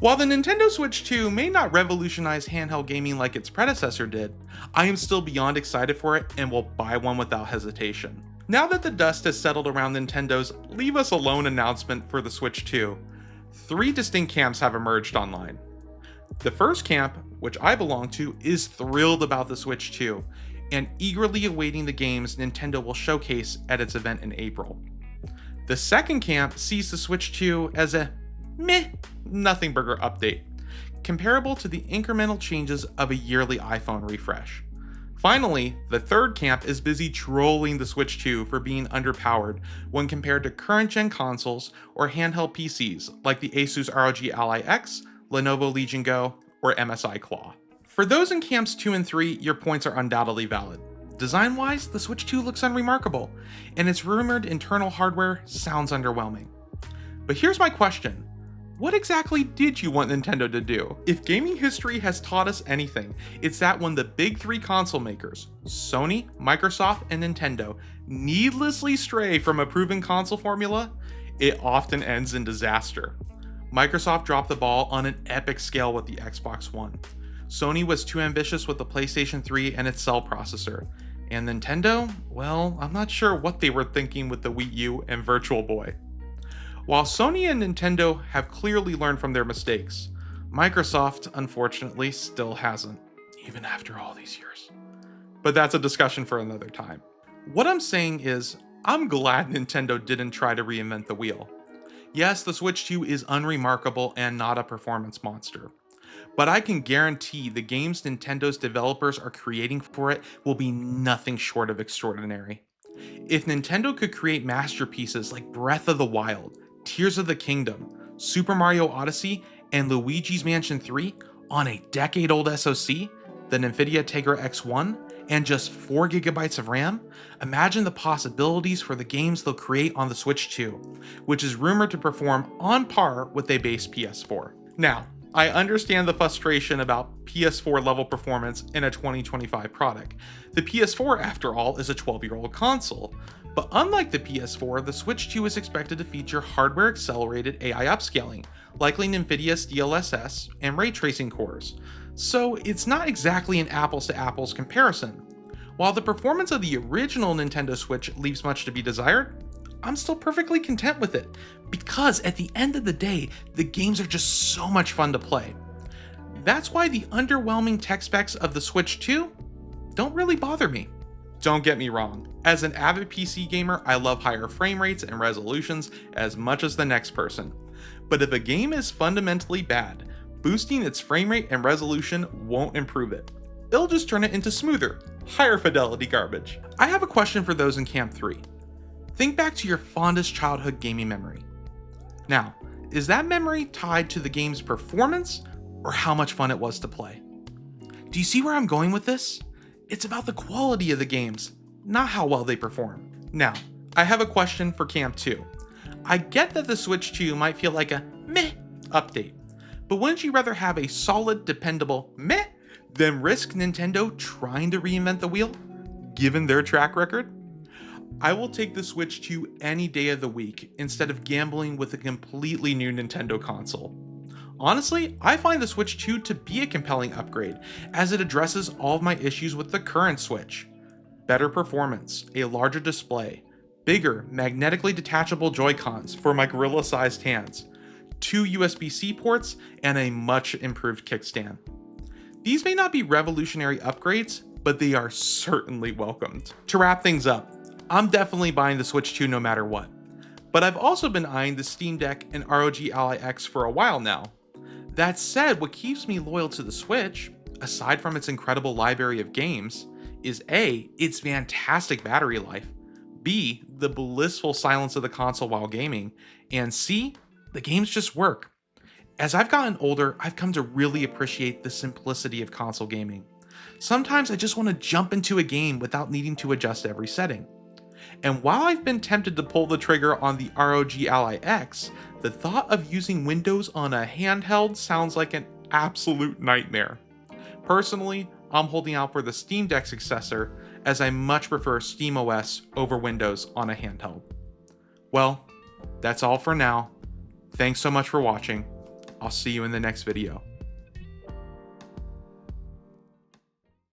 While the Nintendo Switch 2 may not revolutionize handheld gaming like its predecessor did, I am still beyond excited for it and will buy one without hesitation. Now that the dust has settled around Nintendo's leave us alone announcement for the Switch 2, 3 distinct camps have emerged online. The first camp, which I belong to, is thrilled about the Switch 2 and eagerly awaiting the games Nintendo will showcase at its event in April. The second camp sees the Switch 2 as a meh, nothing burger update, comparable to the incremental changes of a yearly iPhone refresh. Finally, the third camp is busy trolling the Switch 2 for being underpowered when compared to current-gen consoles or handheld PCs like the Asus ROG Ally X, Lenovo Legion Go, or MSI Claw. For those in camps 2 and 3, your points are undoubtedly valid. Design-wise, the Switch 2 looks unremarkable, and its rumored internal hardware sounds underwhelming. But here's my question. What exactly did you want Nintendo to do? If gaming history has taught us anything, it's that when the big 3 console makers, Sony, Microsoft, and Nintendo, needlessly stray from a proven console formula, it often ends in disaster. Microsoft dropped the ball on an epic scale with the Xbox One. Sony was too ambitious with the PlayStation 3 and its cell processor. And Nintendo, well, I'm not sure what they were thinking with the Wii U and Virtual Boy. While Sony and Nintendo have clearly learned from their mistakes, Microsoft, unfortunately, still hasn't, even after all these years. But that's a discussion for another time. What I'm saying is, I'm glad Nintendo didn't try to reinvent the wheel. Yes, the Switch 2 is unremarkable and not a performance monster, but I can guarantee the games Nintendo's developers are creating for it will be nothing short of extraordinary. If Nintendo could create masterpieces like Breath of the Wild, Tears of the Kingdom, Super Mario Odyssey, and Luigi's Mansion 3 on a decade-old SoC, the NVIDIA Tegra X1, and just 4GB of RAM, imagine the possibilities for the games they'll create on the Switch 2, which is rumored to perform on par with a base PS4. Now, I understand the frustration about PS4 level performance in a 2025 product. The PS4, after all, is a 12-year-old console. But unlike the PS4, the Switch 2 is expected to feature hardware-accelerated AI upscaling, likely NVIDIA's DLSS and ray tracing cores. So it's not exactly an apples-to-apples comparison. While the performance of the original Nintendo Switch leaves much to be desired, I'm still perfectly content with it, because at the end of the day, the games are just so much fun to play. That's why the underwhelming tech specs of the Switch 2 don't really bother me. Don't get me wrong, as an avid PC gamer, I love higher frame rates and resolutions as much as the next person. But if a game is fundamentally bad, boosting its frame rate and resolution won't improve it. It'll just turn it into smoother, higher fidelity garbage. I have a question for those in Camp 3. Think back to your fondest childhood gaming memory. Now, is that memory tied to the game's performance or how much fun it was to play? Do you see where I'm going with this? It's about the quality of the games, not how well they perform. Now, I have a question for Camp 2. I get that the Switch 2 might feel like a meh update, but wouldn't you rather have a solid, dependable meh than risk Nintendo trying to reinvent the wheel, given their track record? I will take the Switch 2 any day of the week instead of gambling with a completely new Nintendo console. Honestly, I find the Switch 2 to be a compelling upgrade, as it addresses all of my issues with the current Switch. Better performance, a larger display, bigger, magnetically detachable Joy-Cons for my gorilla-sized hands, 2 USB-C ports, and a much improved kickstand. These may not be revolutionary upgrades, but they are certainly welcomed. To wrap things up, I'm definitely buying the Switch 2 no matter what, but I've also been eyeing the Steam Deck and ROG Ally X for a while now. That said, what keeps me loyal to the Switch, aside from its incredible library of games, is A, its fantastic battery life, B, the blissful silence of the console while gaming, and C, the games just work. As I've gotten older, I've come to really appreciate the simplicity of console gaming. Sometimes I just want to jump into a game without needing to adjust every setting. And while I've been tempted to pull the trigger on the ROG Ally X, the thought of using Windows on a handheld sounds like an absolute nightmare. Personally, I'm holding out for the Steam Deck successor, as I much prefer SteamOS over Windows on a handheld. Well, that's all for now. Thanks so much for watching. I'll see you in the next video.